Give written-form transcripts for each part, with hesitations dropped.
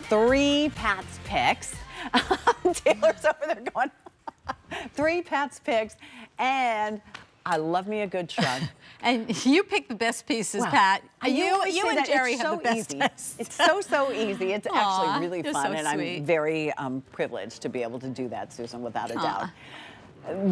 3 Pat's picks. Taylor's over there going, 3 Pat's picks, and I love me a good shrug. And you pick the best pieces, Wow. Pat. You You and Jerry have the best easy. taste. It's so easy. It's actually really you're fun, so and sweet. I'm very privileged to be able to do that, Susan, without a doubt.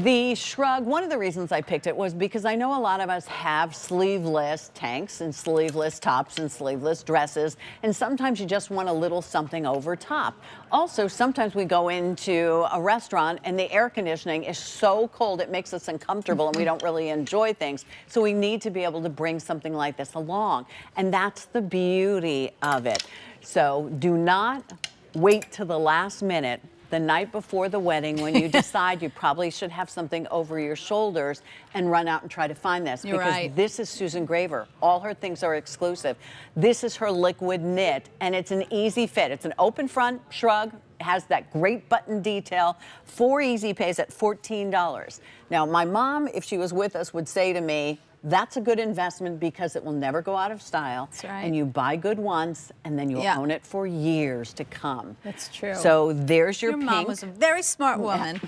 The shrug, one of the reasons I picked it was because I know a lot of us have sleeveless tanks and sleeveless tops and sleeveless dresses, and sometimes you just want a little something over top. Also, sometimes we go into a restaurant and the air conditioning is so cold it makes us uncomfortable and we don't really enjoy things. So we need to be able to bring something like this along, and that's the beauty of it. So do not wait till the last minute, the night before the wedding, when you decide you probably should have something over your shoulders, and run out and try to find this. You're because right. this is Susan Graver. All her things are exclusive. This is her liquid knit, and it's an easy fit. It's an open front shrug. It has that great button detail. 4 easy pays at $14. Now, my mom, if she was with us, would say to me, that's a good investment because it will never go out of style. That's right. And you buy good once, and then you'll own it for years to come. That's true. So there's your Your pink. mom was a very smart woman.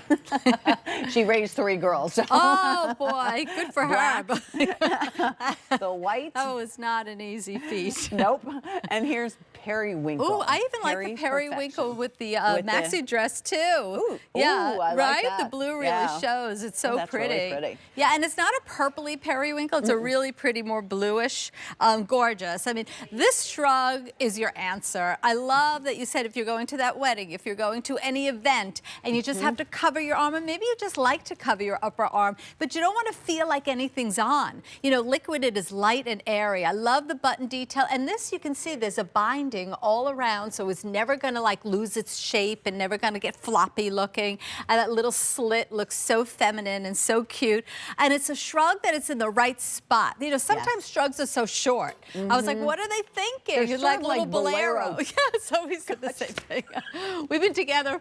She raised 3 girls. So. Oh, boy. Good for her. The white. That was not an easy feat. Nope. And here's periwinkle. Ooh, I even like the periwinkle with the maxi dress too. Ooh, yeah, I like right? that. The blue really Yeah. shows. It's so that's pretty. really pretty. Yeah, and it's not a purpley periwinkle. It's a really pretty, more bluish, gorgeous. I mean, this shrug is your answer. I love that you said if you're going to that wedding, if you're going to any event, and you just have to cover your arm, and maybe you just like to cover your upper arm, but you don't want to feel like anything's on. You know, liquid, it is light and airy. I love the button detail, and this you can see there's a binding all around, so it's never going to like lose its shape and never going to get floppy looking. And that little slit looks so feminine and so cute. And it's a shrug that it's in the right spot. You know, sometimes shrugs are so short. I was like, what are they thinking? They're like sort of little like bolero. boleros. Yeah, so we said the same thing. We've been together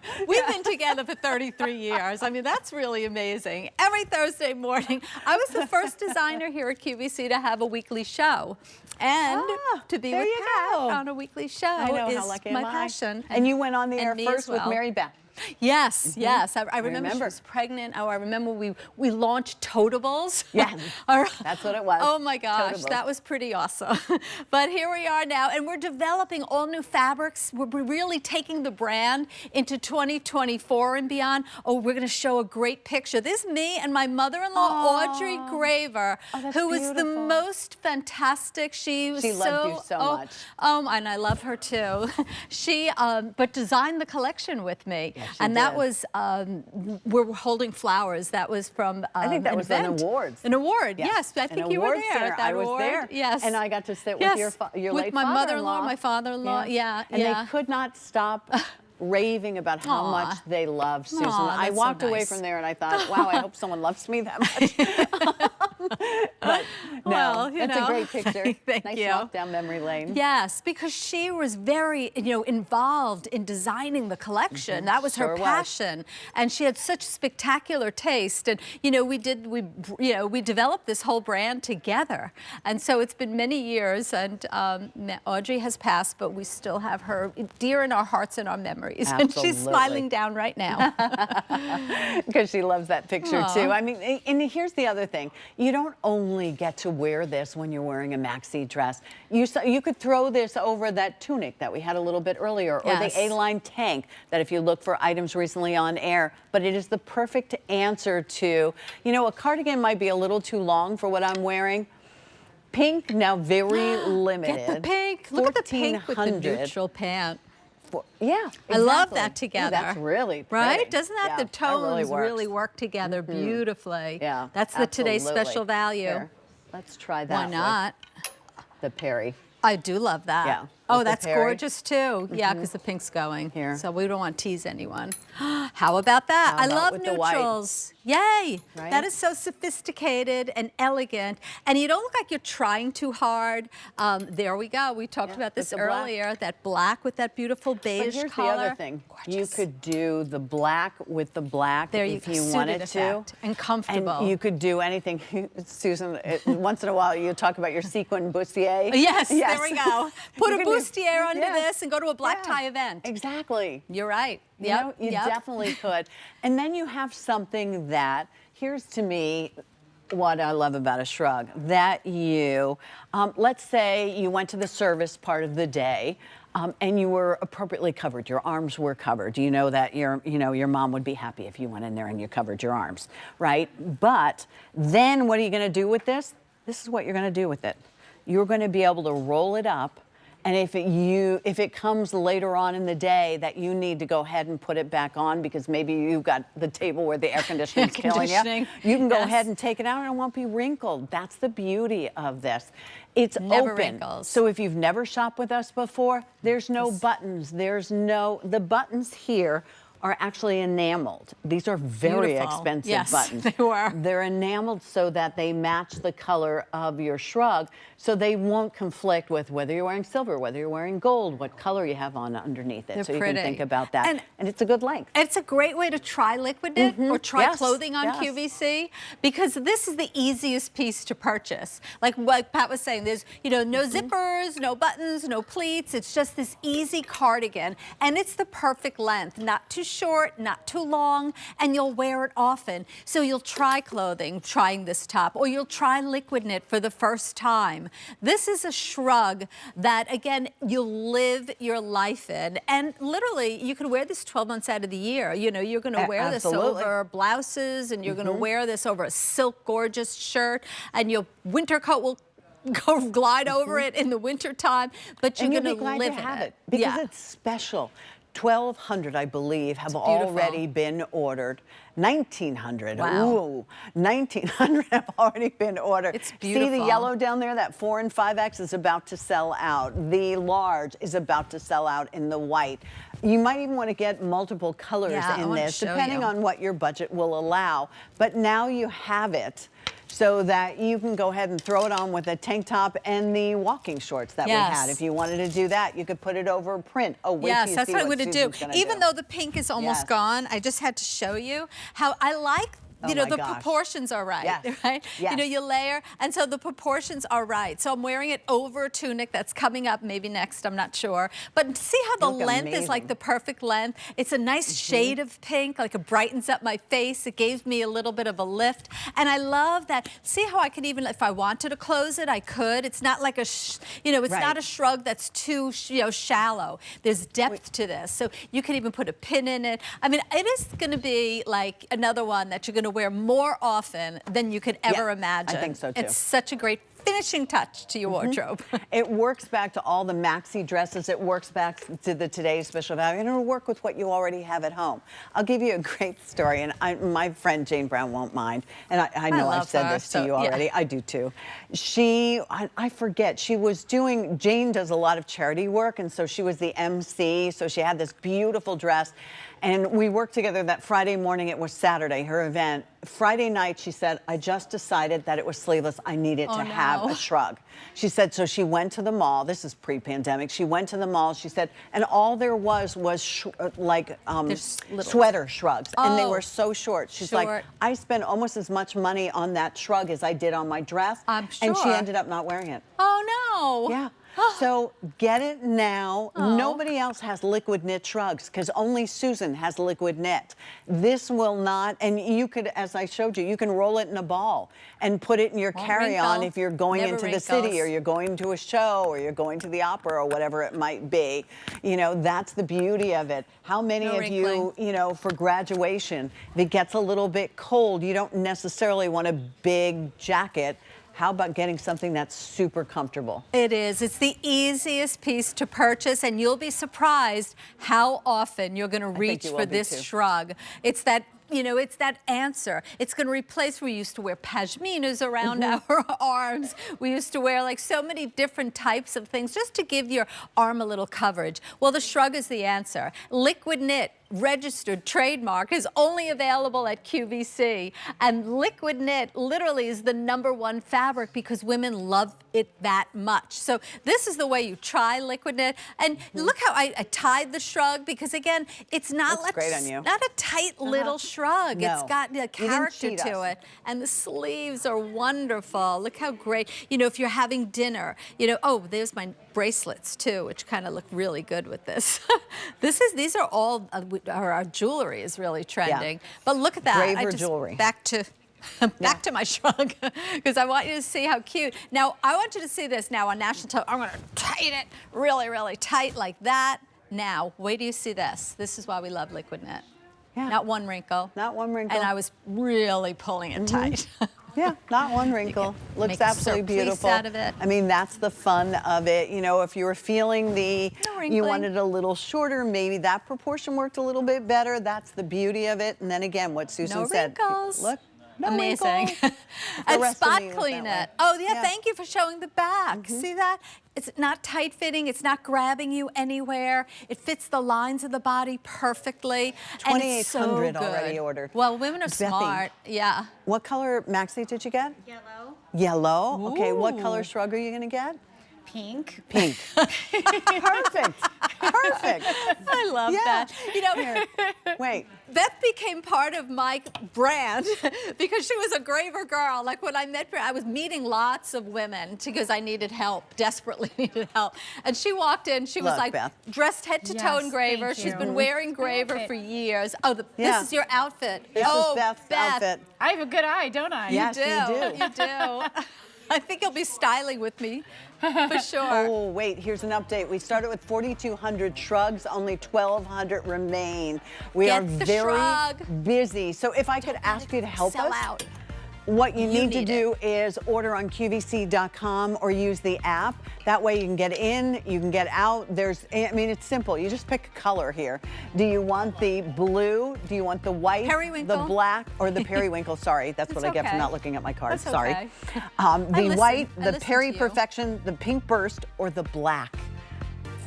for 33 years. I mean, that's really amazing. Every Thursday morning, I was the first designer here at QVC to have a weekly show. And to be with Pat on a weekly show I know, is how lucky my am I? passion. And you went on the air and me first as well. with Mary Beth. Yes, yes. I remember she was pregnant. Oh, I remember we launched Totables. Yeah, that's what it was. Oh my gosh, Totables. that was pretty awesome. But here we are now, and we're developing all new fabrics. We're really taking the brand into 2024 and beyond. Oh, we're going to show a great picture. This is me and my mother-in-law, Audrey Graver, who was the most fantastic. She loved you so much. And I love her too. She but designed the collection with me. Yeah, and that was, we're holding flowers. That was from I think that was an award. An award, yes. I think you were there at that I was award. there. Yes. And I got to sit with your with late my father-in-law. mother-in-law, my father-in-law. Yeah, And they could not stop raving about how much they love Susan. I walked away from there and I thought, wow, I hope someone loves me that much. But no, it's a great picture. Thank you. Walk down memory lane. Yes, because she was very, involved in designing the collection. That was her passion, and she had such spectacular taste. And we developed this whole brand together. And so it's been many years, and Audrey has passed, but we still have her dear in our hearts and our memories. Absolutely. And she's smiling down right now. Because she loves that picture too. I mean, and here's the other thing. You don't only get to wear this when you're wearing a maxi dress. You could throw this over that tunic that we had a little bit earlier, or the A-line tank that if you look for items recently on air, but it is the perfect answer to, a cardigan might be a little too long for what I'm wearing. Pink, now very limited. Get the pink. Look at the pink with the neutral pant. Yeah, exactly. I love that together. Ooh, that's really pretty. Right? Doesn't that the tones really, really work together beautifully? Yeah, that's the today's special value. Here, let's try that. Why not? The Perry. I do love that. Yeah. Oh, that's gorgeous too. Yeah, because the pink's going here. So we don't want to tease anyone. How about that? I love neutrals. Yay! Right? That is so sophisticated and elegant, and you don't look like you're trying too hard. There we go. We talked about this earlier. That black with that beautiful beige but here's color. the other thing. Gorgeous. You could do the black with the black there if you wanted to, and comfortable. And you could do anything. Susan, once in a while you talk about your sequin bustier. Yes, there we go. Put a bustier under this and go to a black tie event. Exactly. You're right. You know, you definitely could. And then you have something that, here's to me what I love about a shrug, that you, let's say you went to the service part of the day, and you were appropriately covered. Your arms were covered. You know that your mom would be happy if you went in there and you covered your arms, right? But then what are you going to do with this? This is what you're going to do with it. You're going to be able to roll it up. And if it comes later on in the day that you need to go ahead and put it back on because maybe you've got the table where the air conditioning is killing you, you can go ahead and take it out and it won't be wrinkled. That's the beauty of this. It's never open. Wrinkles. So if you've never shopped with us before, there's no buttons. The buttons here are actually enameled. These are very expensive buttons. They were. They're enameled so that they match the color of your shrug, so they won't conflict with whether you're wearing silver, whether you're wearing gold, what color you have on underneath it. They're so you pretty. can think about that. And it's a good length. It's a great way to try liquid knit or try clothing on QVC, because this is the easiest piece to purchase. Like Pat was saying, there's no zippers, no buttons, no pleats. It's just this easy cardigan, and it's the perfect length, not too short, not too long, and you'll wear it often. So you'll try clothing, trying this top, or you'll try liquid knit for the first time. This is a shrug that, again, you'll live your life in, and literally you can wear this 12 months out of the year. You're going to wear this over blouses, and you're going to wear this over a silk gorgeous shirt, and your winter coat will glide over it in the winter time, but you're going to live in it because it's special. 1,200, I believe, have already been ordered. 1,900. Wow. Ooh, 1,900 have already been ordered. It's beautiful. See the yellow down there? That 4 and 5X is about to sell out. The large is about to sell out in the white. You might even want to get multiple colors in this, depending on what your budget will allow. But now you have it, so that you can go ahead and throw it on with a tank top and the walking shorts that we had. If you wanted to do that, you could put it over print. Oh, wait till you that's see what I'm going to do. Even though the pink is almost gone, I just had to show you how I like the proportions are right, right? Yes. You layer, and so the proportions are right. So I'm wearing it over a tunic that's coming up maybe next, I'm not sure. But see how the length is like the perfect length? It's a nice shade of pink, like it brightens up my face. It gives me a little bit of a lift. And I love that. See how I can even, if I wanted to close it, I could. It's not like a, it's not a shrug that's too, shallow. There's depth to this. So you can even put a pin in it. I mean, it is going to be like another one that you're going to wear more often than you could ever imagine. I think so too. It's such a great finishing touch to your wardrobe. It works back to all the maxi dresses. It works back to the Today's Special Value, and it'll work with what you already have at home. I'll give you a great story, and my friend Jane Brown won't mind, and I know I've said this to you already. I do too. I forget, Jane does a lot of charity work, and so she was the MC, so she had this beautiful dress. And we worked together that Friday morning. It was Saturday, her event. Friday night, she said, I just decided that it was sleeveless. I needed to have a shrug. She said, so she went to the mall. This is pre-pandemic. She went to the mall, she said, and all there was sweater shrugs. And they were so short. She's like, I spent almost as much money on that shrug as I did on my dress. I'm sure. And she ended up not wearing it. Oh, no. Yeah. So get it now. Nobody else has liquid knit shrugs because only Susan has liquid knit. This will not, and you could, as I showed you, you can roll it in a ball and put it in your carry-on if you're going into the city, or you're going to a show, or you're going to the opera, or whatever it might be. That's the beauty of it. How many of you, for graduation, if it gets a little bit cold, you don't necessarily want a big jacket. How about getting something that's super comfortable? It is. It's the easiest piece to purchase, and you'll be surprised how often you're going to reach for this shrug. It's that it's that answer. It's going to replace, we used to wear pashminas around our arms. We used to wear like so many different types of things just to give your arm a little coverage. Well, the shrug is the answer. Liquid knit, registered trademark, is only available at QVC. And liquid knit literally is the #1 fabric because women love it that much. So this is the way you try liquid knit. And look how I tied the shrug, because again, it's not Looks great on you. not a tight little shrug. No. It's got a character cheat to us. it. And the sleeves are wonderful. Look how great. You know, if you're having dinner, you know, oh, there's my bracelets too, which kind of look really good with this. These are all, our jewelry is really trending. But look at that. Braver jewelry. Back to my shrug, because I want you to see how cute. Now, I want you to see this now on national television. I'm going to tighten it really, really tight like that. Now, wait till you see this. This is why we love liquid knit. Yeah. Not one wrinkle. Not one wrinkle. And I was really pulling it tight. Yeah, not one wrinkle. Looks make a absolutely surplice beautiful. out of it. I mean, that's the fun of it. You know, if you were feeling No wrinkling. you wanted a little shorter, maybe that proportion worked a little bit better. That's the beauty of it. And then again, what Susan No said. wrinkles. Look. No Amazing. wrinkles. And rest of spot me was clean that it. way. Oh, yeah, Yeah. thank you for showing the back. See that? It's not tight fitting. It's not grabbing you anywhere. It fits the lines of the body perfectly. And it's so 2,800 good. already ordered. Well, women are Bethy. smart. Yeah. What color maxi did you get? Yellow, Yellow. Okay, what Ooh. color shrug are you going to get? pink. Pink. Perfect. Perfect. I love Yeah. that. You know, Here. Wait. Beth became part of my brand because she was a graver girl. Like when I met her, I was meeting lots of women because I needed help, desperately needed help. And she walked in, she was Look, like Beth. dressed head to toe in Yes, graver. thank She's you. been wearing graver outfit. for years. Oh, Yeah. this is your outfit. This oh, is Beth's Beth, outfit. I have a good eye, don't I? Yes, you do. You do. I think you'll be styling with me for sure. Oh, wait, here's an update. We started with 4,200 shrugs, only 1,200 remain. We Get are the very shrug. busy. So if I could ask you to help Sell us, out. what you need to need do is order on QVC.com or use the app. That way you can get in, you can get out. I mean, it's simple. You just pick a color here. Do you want the blue? Do you want the white? Periwinkle? The black? Or the periwinkle? Sorry, that's what I get for okay. not looking at my cards. That's Sorry. okay. The listen. white, I the listen Peri to you. Perfection, the pink burst, or the black.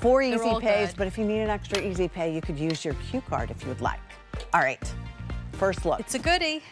4 easy all pays, good. but if you need an extra easy pay, you could use your Q card if you would like. All right, first look. It's a goodie.